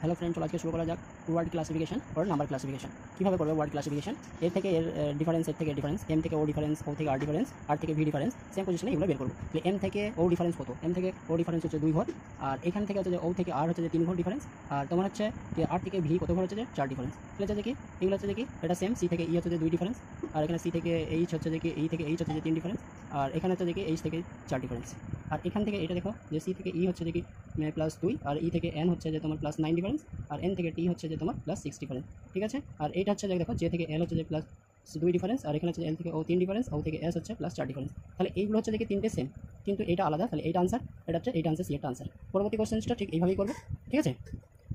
Hello friend, চলো আজকে শুরু করা যাক ওয়ার্ড ক্লাসিফিকেশন ওর নাম্বার ক্লাসিফিকেশন। কীভাবে করবে ওয়ার্ড ক্লাসিফিকেশন? এর থেকে এর ডিফারেন্স, এর থেকে ডিফারেন্স, এম থেকে ও ডিফারেন্স, ও থেকে আর ডিফারেন্স, আর থেকে ভি ডিফারেন্স, সেম পজিশনে এগুলো বের করবো। তাহলে এম থেকে ও ডিফারেন্স কত? এম থেকে ও ডিফারেন্স হচ্ছে 2 ঘর, আর এখান থেকে হচ্ছে যে ও থেকে আর হচ্ছে যে 3 ঘর ডিফারেন্স, আর তোমার হচ্ছে যে আর থেকে ভি কত ঘর হচ্ছে যে 4 ডিফারেন্স। তাহলে হচ্ছে যে কি এগুলো হচ্ছে যে কি এটা সেম, সি থেকে ই হচ্ছে যে 2 ডিফারেন্স, আর এখানে সি থেকে এইচ হচ্ছে যে কি এই থেকে এইচ হচ্ছে যে 3 ডিফারেন্স, আর এখানে হচ্ছে যে কি এইচ থেকে 4 ডিফারেন্স। আর এখান থেকে এটা দেখো যে সি থেকে ই হচ্ছে যে কি +2, আর ই থেকে এন হচ্ছে যে তোমার +9 ডিফারেন্স, আর এন থেকে টি হচ্ছে যে তোমার +6 ডিফারেন্স। ঠিক আছে, আর এইটা হচ্ছে যে দেখো জে থেকে এল হচ্ছে যে +2 ডিফারেন্স, আর এখানে হচ্ছে এল থেকে ও 3 ডিফারেন্স, ও থেকে এস হচ্ছে +4 ডিফারেন্স। তাহলে এইগুলো হচ্ছে দেখি তিনটে সেম, কিন্তু এটা আলাদা। তাহলে এইটা আনসার, এটা হচ্ছে এইটা আনসার, সি একটা আনসার। পরবর্তী কোশ্চেনটা ঠিক এইভাবেই করবে। ঠিক আছে,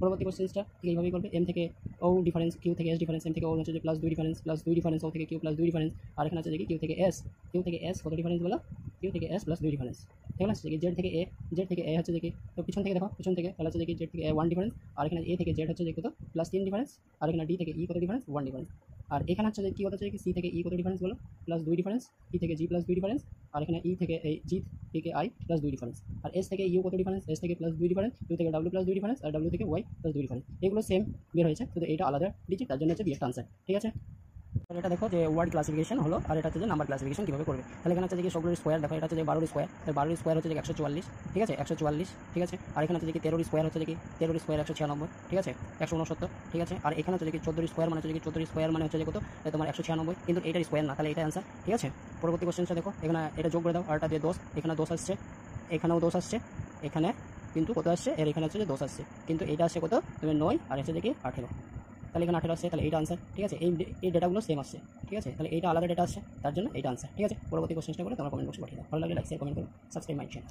পরবর্তী কোশ্চেনটা ঠিক এইভাবেই করবে। এম থেকে ও ডিফারেন্স, কিউ থেকে এস ডিফারেন্স, এম থেকে ও হচ্ছে যে +2 ডিফারেন্স, +2 ডিফারেন্স, ও থেকে কিউ +2 ডিফারেন্স, আর এখানে হচ্ছে যে কিউ থেকে এস কত ডিফারেন্স বলো? কিউ থেকে এস +2 ডিফারেন্স। ঠিক আছে, জেড থেকে এ হচ্ছে দেখি তো পিছন থেকে দেখো, পিছন থেকে তাহলে হচ্ছে দেখি জেড থেকে এ 1 ডিফারেন্স, আর এখানে এ থেকে জেড হচ্ছে যে কত +3 ডিফারেন্স, আর এখানে ডি থেকে ই কত ডিফারেন্স 1 ডিফারেন্স, আর এখানে হচ্ছে যে কি হচ্ছে কি সি থেকে ই কত ডিফারেন্স বলো +2 ডিফারেন্স, ই থেকে জি +2 ডিফারেন্স, আর এখানে ই থেকে এই জি থেকে আই +2 ডিফারেন্স, আর এস থেকে ইউ কত ডিফারেন্স, এস থেকে +2 ডিফারেন্স, ইউ থেকে ডাব্লিউ +2 ডিফারেন্স, আর ডাব্লিউ থেকে ওয়াই +2 ডিফারেন্স। এগুলো সেম বের হয়েছে, শুধু এটা আলাদা ডিজিট, তার জন্য হচ্ছে বি একটা আনসার। ঠিক আছে, এটা দেখো যে ওয়ার্ড ক্লাসিফিকেশন হলো, আর এটা হচ্ছে যে নাম্বার ক্লাসিফিকেশন কীভাবে করবে। তাহলে এখানে হচ্ছে যে সবগুলোর স্কোয়ার দেখো, এটা হচ্ছে যে 12 স্কোয়ার, 12 স্কোয়ার হচ্ছে যে 144। ঠিক আছে, 144। ঠিক আছে, আর এখানে হচ্ছে যে 13 স্কোয়ার হচ্ছে যে 13 স্কোয়ার 196। ঠিক আছে, 169। ঠিক আছে, আর এখানে হচ্ছে যে 14 স্কোয়ার মানে হচ্ছে যে 14 স্কোয়ার মানে হচ্ছে যে কত তোমার 196, কিন্তু এটার স্কোয়ার না, তাহলে এটা অ্যান্সার। ঠিক আছে, পরবর্তী কোশ্চেনটা দেখো, এখানে এটা যোগ করে দাও, আর এটা দিয়ে 10, এখানে 10 আসছে, এখানেও 10 আসছে, এখানে কিন্তু কত আসছে, এর এখানে হচ্ছে যে 10 আসছে, কিন্তু এটা আসছে কত তুমি 9, আর হচ্ছে যে কি 18। তাহলে এখানে 18 আসছে, তাহলে এইটা আনসার। ঠিক আছে, এই ডেটাগুলো সেম আসছে। ঠিক আছে, তাহলে এইটা আলাদা ডেটা আসছে, তার জন্য এইটা আনসার। ঠিক আছে, পরবর্তী কোশ্চেনটা করে তোমরা কমেন্ট বক্সে পাঠিয়ে দাও। ভালো লাগলে লাইক শেয়ার কমেন্ট করো, সাবস্ক্রাইব মাই চ্যানেল।